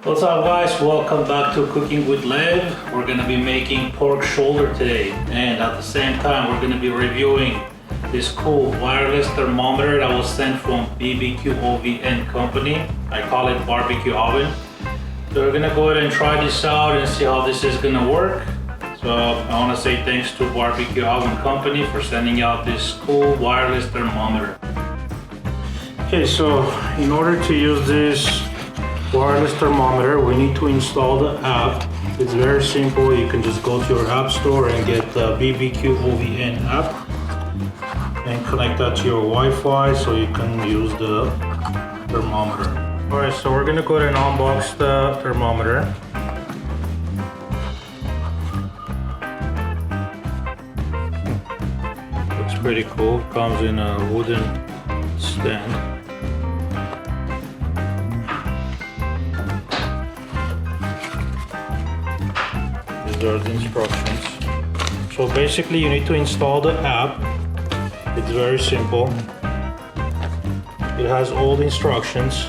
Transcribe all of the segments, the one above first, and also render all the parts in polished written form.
What's up guys, welcome back to Cooking with Lev. We're gonna be making pork shoulder today, and at the same time we're gonna be reviewing this cool wireless thermometer that was sent from BBQ OVN company. I call it barbecue oven. So we're gonna go ahead and try this out and see how this is gonna work. So I wanna say thanks to Barbecue Oven Company for sending out this cool wireless thermometer. Okay, so in order to use this wireless thermometer, we need to install the app. It's very simple. You can just go to your app store and get the BBQ OVN app and connect that to your Wi-Fi so you can use the thermometer. Alright, so we're gonna go ahead and unbox the thermometer. Looks pretty cool. Comes in a wooden stand. These are the instructions. So basically you need to install the app. It's very simple. It has all the instructions.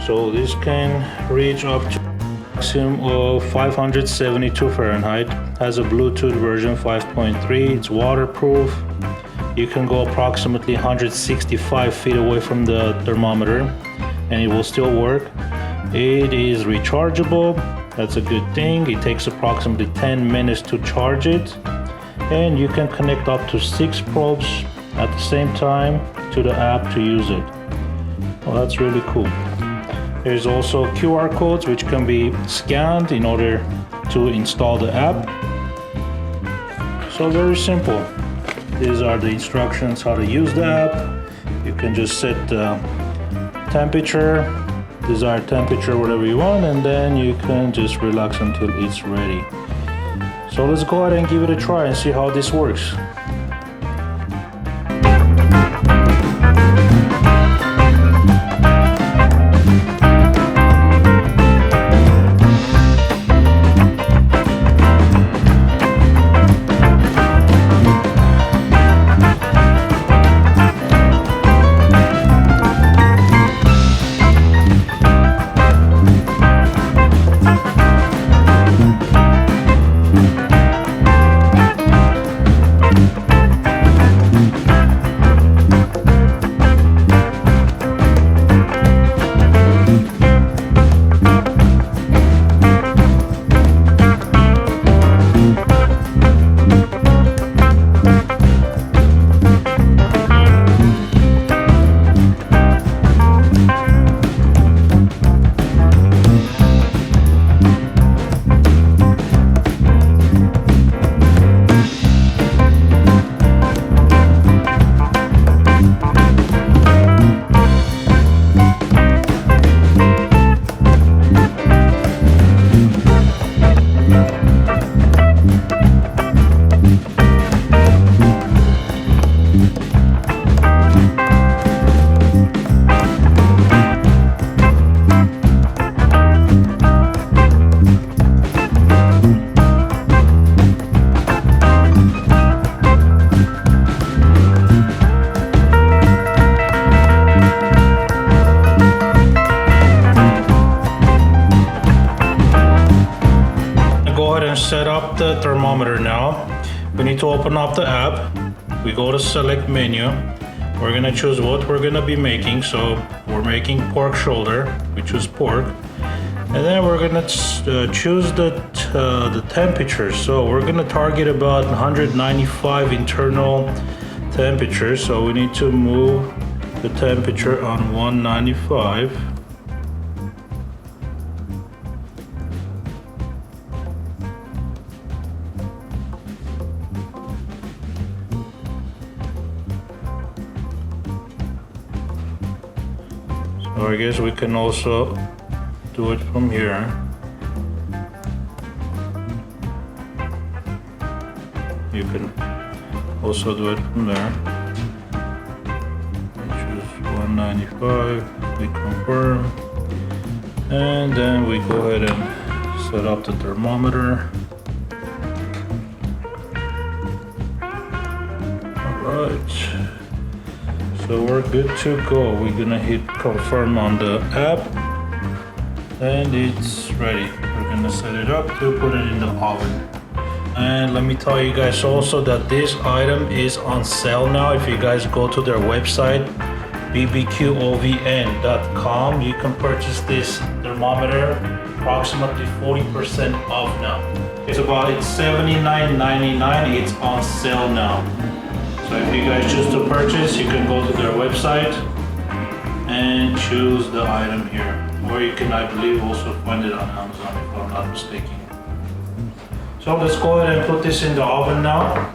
So this can reach up to a maximum of 572 Fahrenheit. Has a Bluetooth version 5.3. It's waterproof. You can go approximately 165 feet away from the thermometer and it will still work. It is rechargeable. That's a good thing. It takes approximately 10 minutes to charge it, and you can connect up to 6 probes at the same time to the app to use it. Well, that's really cool. There's also QR codes which can be scanned in order to install the app. So very simple. These are the instructions how to use the app. You can just set the temperature, desired temperature, whatever you want, and then you can just relax until it's ready. So let's go ahead and give it a try and see how this works. Set up the thermometer now. We need to open up the app. We go to select menu. We're gonna choose what we're gonna be making. So we're making pork shoulder. We choose pork, and then we're gonna choose the temperature. So we're gonna target about 195 internal temperature. So we need to move the temperature on 195. Or I guess we can also do it from here. You can also do it from there. We choose 195, we confirm, and then we go ahead and set up the thermometer. Alright, So we're good to go. We're gonna hit confirm on the app and it's ready. We're gonna set it up to put it in the oven. And let me tell you guys also that this item is on sale now. If you guys go to their website, bbqovn.com, you can purchase this thermometer approximately 40% off now. It's $79.99. It's on sale now. So if you guys choose to purchase, you can go to their website and choose the item here. Or you can, I believe, also find it on Amazon if I'm not mistaken. So let's go ahead and put this in the oven now.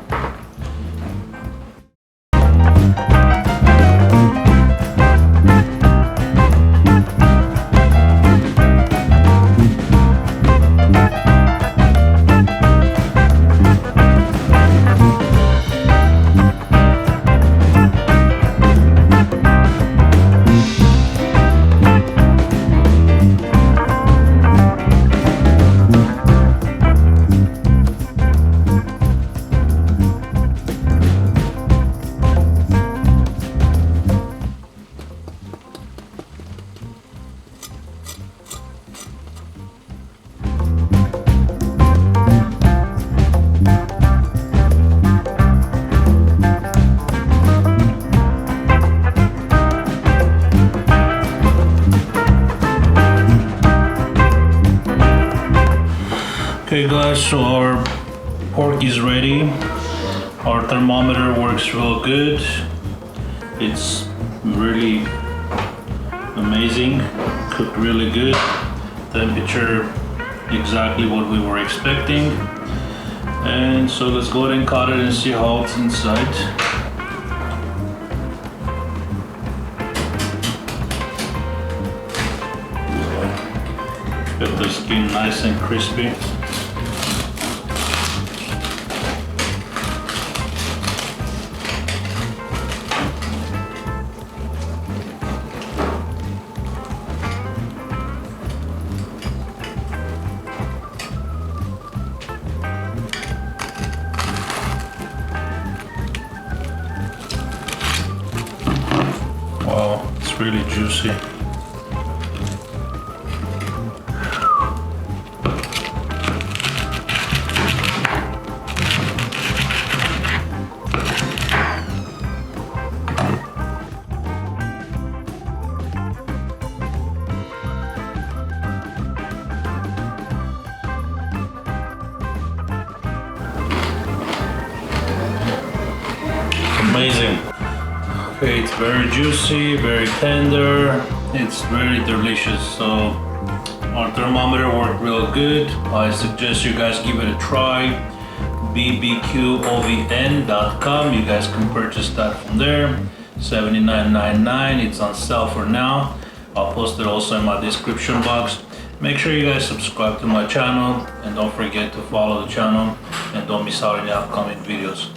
Okay guys, so our pork is ready. Our thermometer works real good. It's really amazing, cooked really good. Temperature exactly what we were expecting. And so let's go ahead and cut it and see how it's inside. Got the skin nice and crispy. Wow, it's really juicy. Amazing. Okay, it's very juicy, very tender. It's very delicious. So our thermometer worked real good. I suggest you guys give it a try. bbqovn.com. You guys can purchase that from there. $79.99. It's on sale for now. I'll post it also in my description box. Make sure you guys subscribe to my channel and don't forget to follow the channel and don't miss out on the upcoming videos.